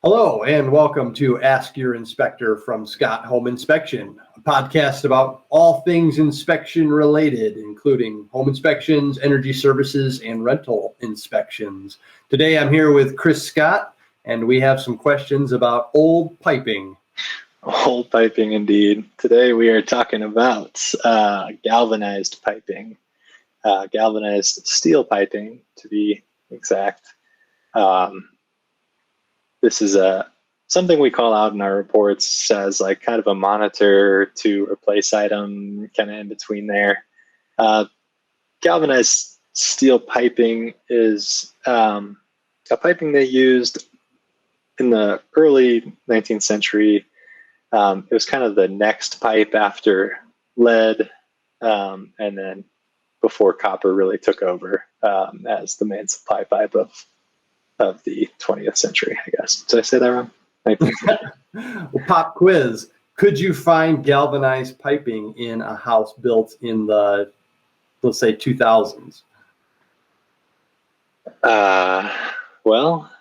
Hello and welcome to Ask Your Inspector from Scott Home Inspection, a podcast about all things inspection related, including home inspections, energy services, and rental inspections. Today I'm here with Chris Scott, and we have some questions about old piping. Old piping indeed. Today we are talking about galvanized piping, galvanized steel piping to be exact. This is something we call out in our reports as like kind of a monitor to replace item, kind of in between there. Galvanized steel piping is a piping they used in the early 19th century. It was kind of the next pipe after lead, and then before copper really took over as the main supply pipe of the 20th century, I guess. Did I say that wrong? Well, pop quiz. Could you find galvanized piping in a house built in the, let's say, 2000s? Well,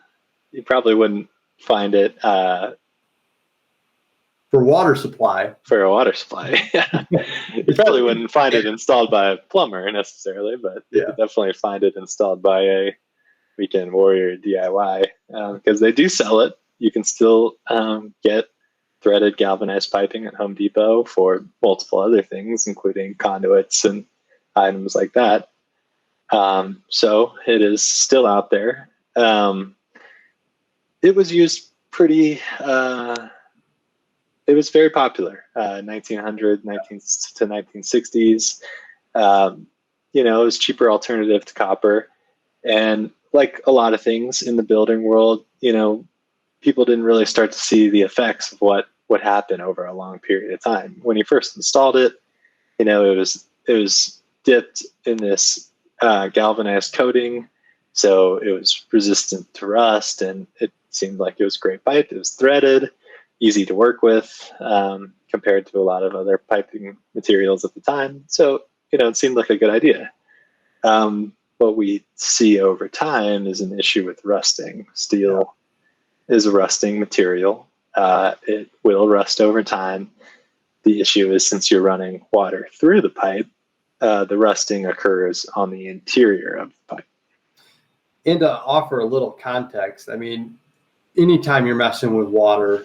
you probably wouldn't find it for water supply. For a water supply, yeah. You probably wouldn't find it installed by a plumber necessarily, but you could definitely find it installed by a Weekend Warrior DIY, because they do sell it. You can still get threaded galvanized piping at Home Depot for multiple other things, including conduits and items like that. So it is still out there. It was used pretty, it was very popular, 1900, to 1960s. It was a cheaper alternative to copper. And like a lot of things in the building world, people didn't really start to see the effects of what would happen over a long period of time. When you first installed it, it was dipped in this galvanized coating, so it was resistant to rust, and it seemed like it was a great pipe. It was threaded, easy to work with, compared to a lot of other piping materials at the time. So, it seemed like a good idea. What we see over time is an issue with rusting. Steel is a rusting material. It will rust over time. The issue is, since you're running water through the pipe, the rusting occurs on the interior of the pipe. And to offer a little context, I mean, anytime you're messing with water,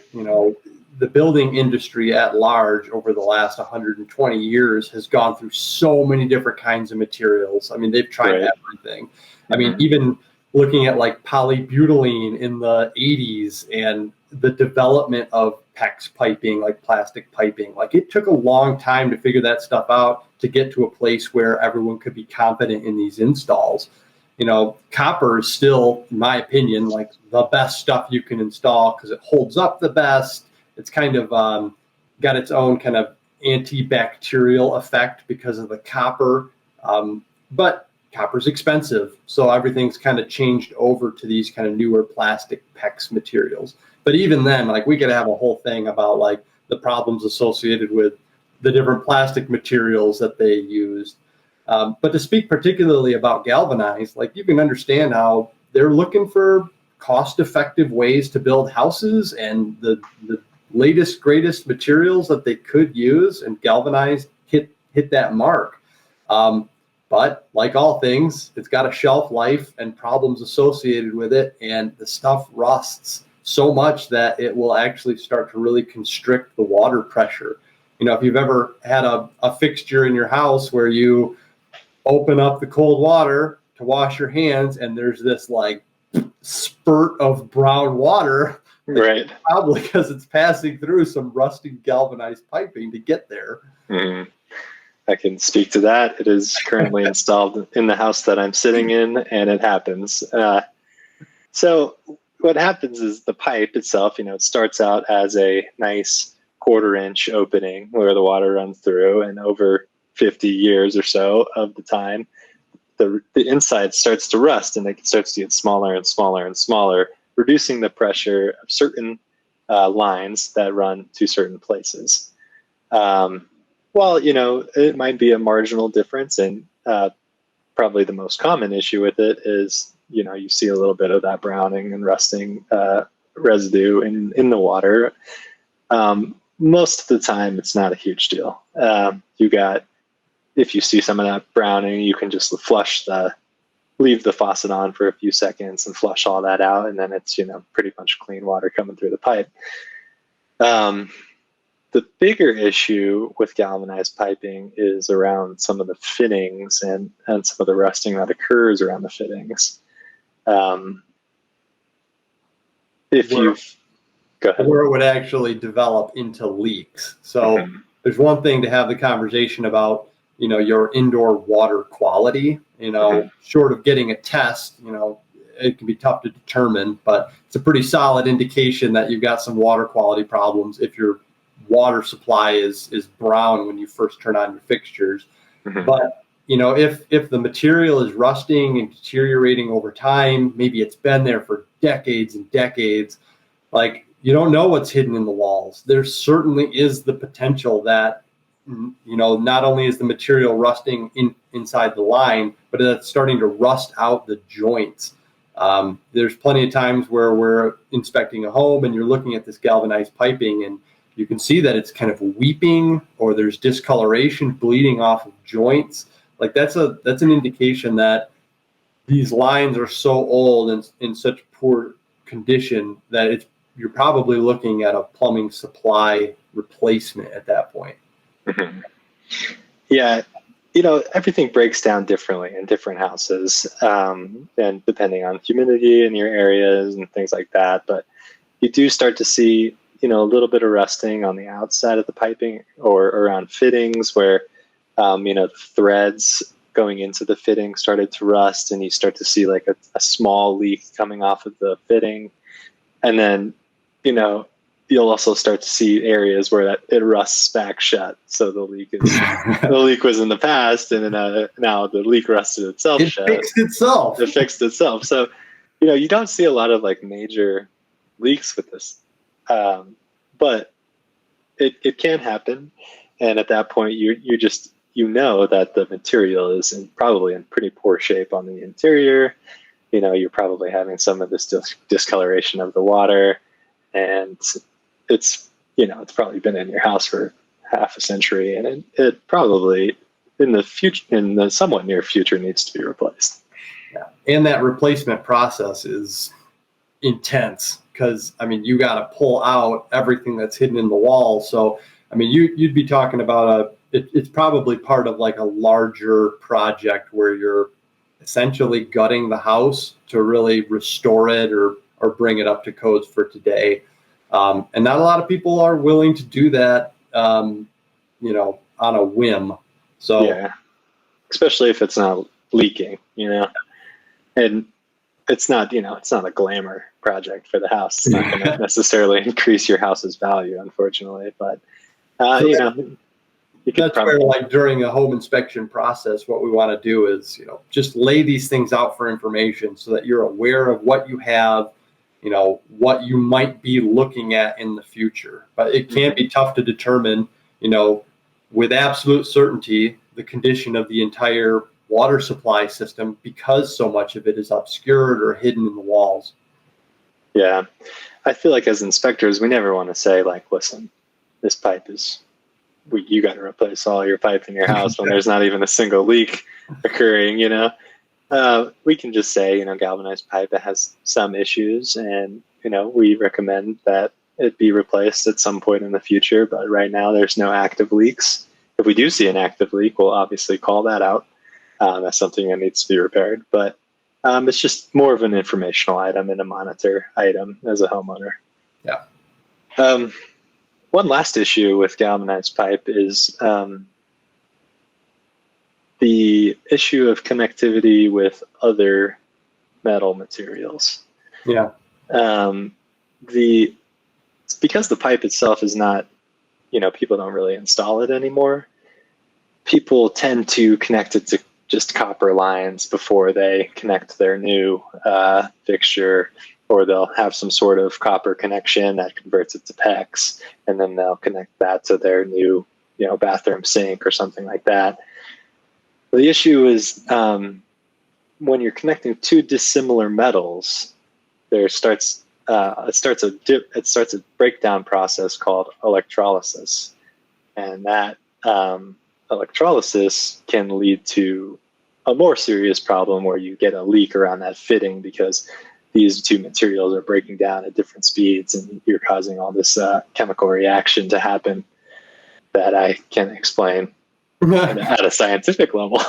the building industry at large over the last 120 years has gone through so many different kinds of materials. I mean, they've tried everything. I mean, even looking at like polybutylene in the 80s and the development of PEX piping, like plastic piping, like it took a long time to figure that stuff out to get to a place where everyone could be confident in these installs. Copper is still, in my opinion, like the best stuff you can install because it holds up the best. It's kind of got its own kind of antibacterial effect because of the copper, but copper's expensive, so everything's kind of changed over to these kind of newer plastic PEX materials. But even then, like we could have a whole thing about like the problems associated with the different plastic materials that they used. But to speak particularly about galvanized, like you can understand how they're looking for cost-effective ways to build houses, and the latest, greatest materials that they could use, and galvanized hit that mark. But like all things, it's got a shelf life and problems associated with it, and the stuff rusts so much that it will actually start to really constrict the water pressure. If you've ever had a fixture in your house where you open up the cold water to wash your hands and there's this like spurt of brown water, right? Probably because it's passing through some rusting galvanized piping to get there. I can speak to that. It is currently installed in the house that I'm sitting in, and it happens. So what happens is the pipe itself, it starts out as a nice 1/4 inch opening where the water runs through, and over 50 years or so of the time, the inside starts to rust, and it starts to get smaller and smaller and smaller, reducing the pressure of certain lines that run to certain places. Well, it might be a marginal difference, and probably the most common issue with it is, you see a little bit of that browning and rusting residue in the water. Most of the time, it's not a huge deal. If you see some of that browning, you can just leave the faucet on for a few seconds and flush all that out, and then it's pretty much clean water coming through the pipe. The bigger issue with galvanized piping is around some of the fittings and some of the rusting that occurs around the fittings. Go ahead. Where it would actually develop into leaks. So there's one thing to have the conversation about, your indoor water quality, short of getting a test, it can be tough to determine, but it's a pretty solid indication that you've got some water quality problems if your water supply is brown when you first turn on your fixtures. But if the material is rusting and deteriorating over time, maybe it's been there for decades and decades, like, you don't know what's hidden in the walls. There certainly is the potential that, not only is the material rusting inside the line, but it's starting to rust out the joints. There's plenty of times where we're inspecting a home and you're looking at this galvanized piping and you can see that it's kind of weeping, or there's discoloration bleeding off of joints. Like that's an indication that these lines are so old and in such poor condition that you're probably looking at a plumbing supply replacement at that point. Yeah, everything breaks down differently in different houses, and depending on humidity in your areas and things like that. But you do start to see, a little bit of rusting on the outside of the piping or around fittings where, the threads going into the fitting started to rust, and you start to see like a small leak coming off of the fitting. And then, you'll also start to see areas where it rusts back shut. So the leak was in the past, and then now the leak rusted itself shut. It fixed itself. So, you don't see a lot of like major leaks with this, but it can happen. And at that point, you just that the material is probably in pretty poor shape on the interior. You're probably having some of this discoloration of the water, and it's probably been in your house for half a century, and it probably in the somewhat near future needs to be replaced. Yeah. And that replacement process is intense because you got to pull out everything that's hidden in the wall. So you'd be talking about it's probably part of like a larger project where you're essentially gutting the house to really restore it or bring it up to codes for today. And not a lot of people are willing to do that, on a whim. So yeah, especially if it's not leaking, and it's not a glamour project for the house. It's not going to necessarily increase your house's value, unfortunately, but that's where, like, during a home inspection process, what we want to do is, just lay these things out for information so that you're aware of what you have, what you might be looking at in the future. But it can be tough to determine, with absolute certainty, the condition of the entire water supply system because so much of it is obscured or hidden in the walls. Yeah. I feel like as inspectors, we never want to say, like, listen, this pipe you got to replace all your pipe in your house when there's not even a single leak occurring, we can just say, galvanized pipe has some issues, and, we recommend that it be replaced at some point in the future. But right now there's no active leaks. If we do see an active leak, we'll obviously call that out. That's something that needs to be repaired, but it's just more of an informational item and a monitor item as a homeowner. Yeah. One last issue with galvanized pipe is the issue of connectivity with other metal materials. Yeah. Because the pipe itself is not, people don't really install it anymore. People tend to connect it to just copper lines before they connect their new fixture, or they'll have some sort of copper connection that converts it to PEX, and then they'll connect that to their new, bathroom sink or something like that. The issue is when you're connecting two dissimilar metals, there starts it starts a breakdown process called electrolysis, and that electrolysis can lead to a more serious problem where you get a leak around that fitting because these two materials are breaking down at different speeds, and you're causing all this chemical reaction to happen that I can't explain at a scientific level.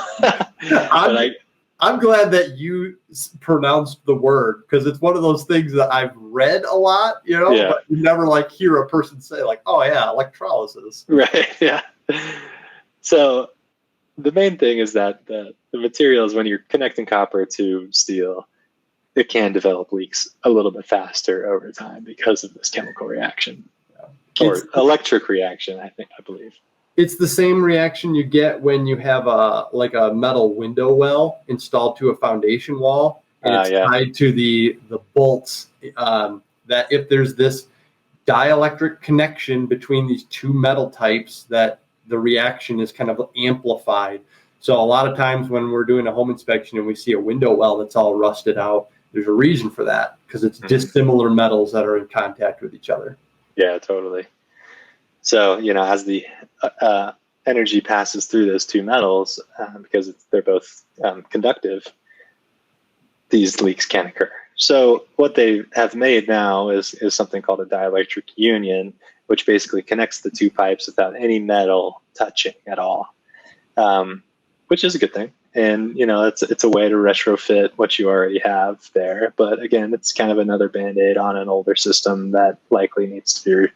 I'm glad that you pronounced the word, because it's one of those things that I've read a lot, you know, but you never like hear a person say like, oh yeah, electrolysis. Right. Yeah. So the main thing is that the materials, when you're connecting copper to steel, it can develop leaks a little bit faster over time because of this chemical reaction or electric reaction, I believe. It's the same reaction you get when you have a metal window well installed to a foundation wall, and it's tied to the bolts. That if there's this dielectric connection between these two metal types, that the reaction is kind of amplified. So a lot of times when we're doing a home inspection and we see a window well that's all rusted out, there's a reason for that, because it's dissimilar metals that are in contact with each other. Yeah, totally. So, as the energy passes through those two metals, because they're both conductive, these leaks can occur. So what they have made now is something called a dielectric union, which basically connects the two pipes without any metal touching at all, which is a good thing. And, it's a way to retrofit what you already have there. But again, it's kind of another Band-Aid on an older system that likely needs to be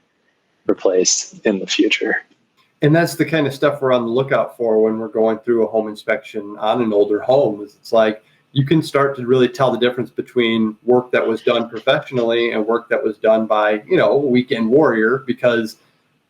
replaced in the future. And that's the kind of stuff we're on the lookout for when we're going through a home inspection on an older home. It's like you can start to really tell the difference between work that was done professionally and work that was done by, a weekend warrior, because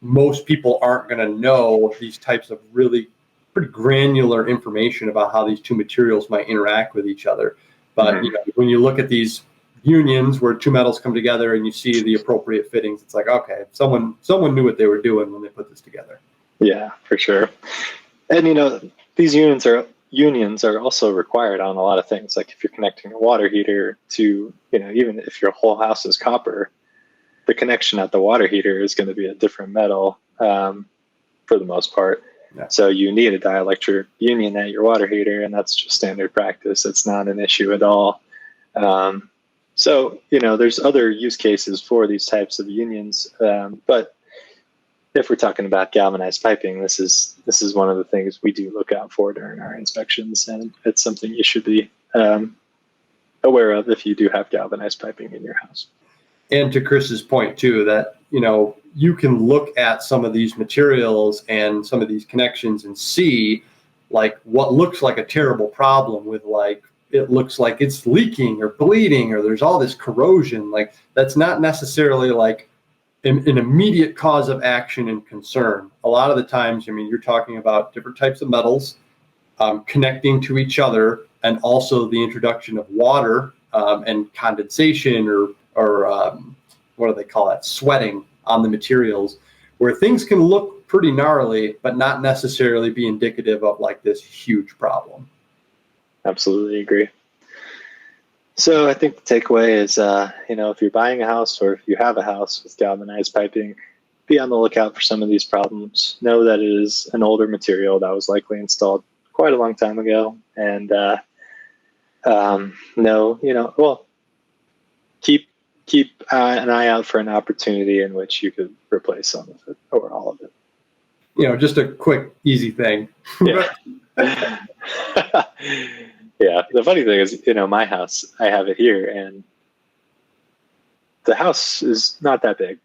most people aren't going to know these types of really pretty granular information about how these two materials might interact with each other. But when you look at these unions where two metals come together and you see the appropriate fittings, it's like, okay, someone knew what they were doing when they put this together. Yeah, for sure. And these unions are also required on a lot of things. Like if you're connecting a water heater to, even if your whole house is copper, the connection at the water heater is going to be a different metal for the most part. Yeah. So you need a dielectric union at your water heater, and that's just standard practice. It's not an issue at all. So, there's other use cases for these types of unions. But if we're talking about galvanized piping, this is one of the things we do look out for during our inspections, and it's something you should be aware of if you do have galvanized piping in your house. And to Chris's point too, that you can look at some of these materials and some of these connections and see like what looks like a terrible problem with, like, it looks like it's leaking or bleeding or there's all this corrosion. Like, that's not necessarily like an immediate cause of action and concern. A lot of the times, you're talking about different types of metals connecting to each other, and also the introduction of water and condensation or what do they call that? Sweating on the materials, where things can look pretty gnarly, but not necessarily be indicative of like this huge problem. Absolutely agree. So I think the takeaway is, if you're buying a house or if you have a house with galvanized piping, be on the lookout for some of these problems. Know that it is an older material that was likely installed quite a long time ago, and keep an eye out for an opportunity in which you could replace some of it or all of it. Just a quick, easy thing. Yeah. Yeah. The funny thing is, my house, I have it here, and the house is not that big.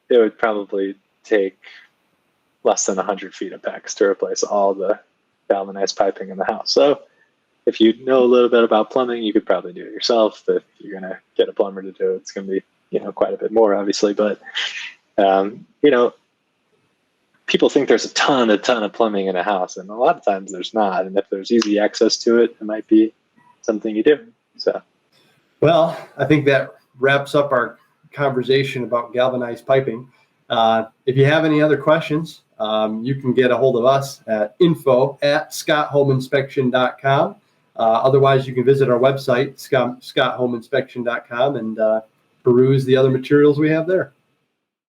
It would probably take less than 100 feet of PEX to replace all the galvanized piping in the house. So if you know a little bit about plumbing, you could probably do it yourself. If you're going to get a plumber to do it, it's going to be, quite a bit more, obviously. But, people think there's a ton of plumbing in a house, and a lot of times there's not. And if there's easy access to it, it might be something you do. So, well, I think that wraps up our conversation about galvanized piping. If you have any other questions, you can get a hold of us at info@scotthomeinspection.com. Otherwise, you can visit our website, scotthomeinspection.com, and peruse the other materials we have there.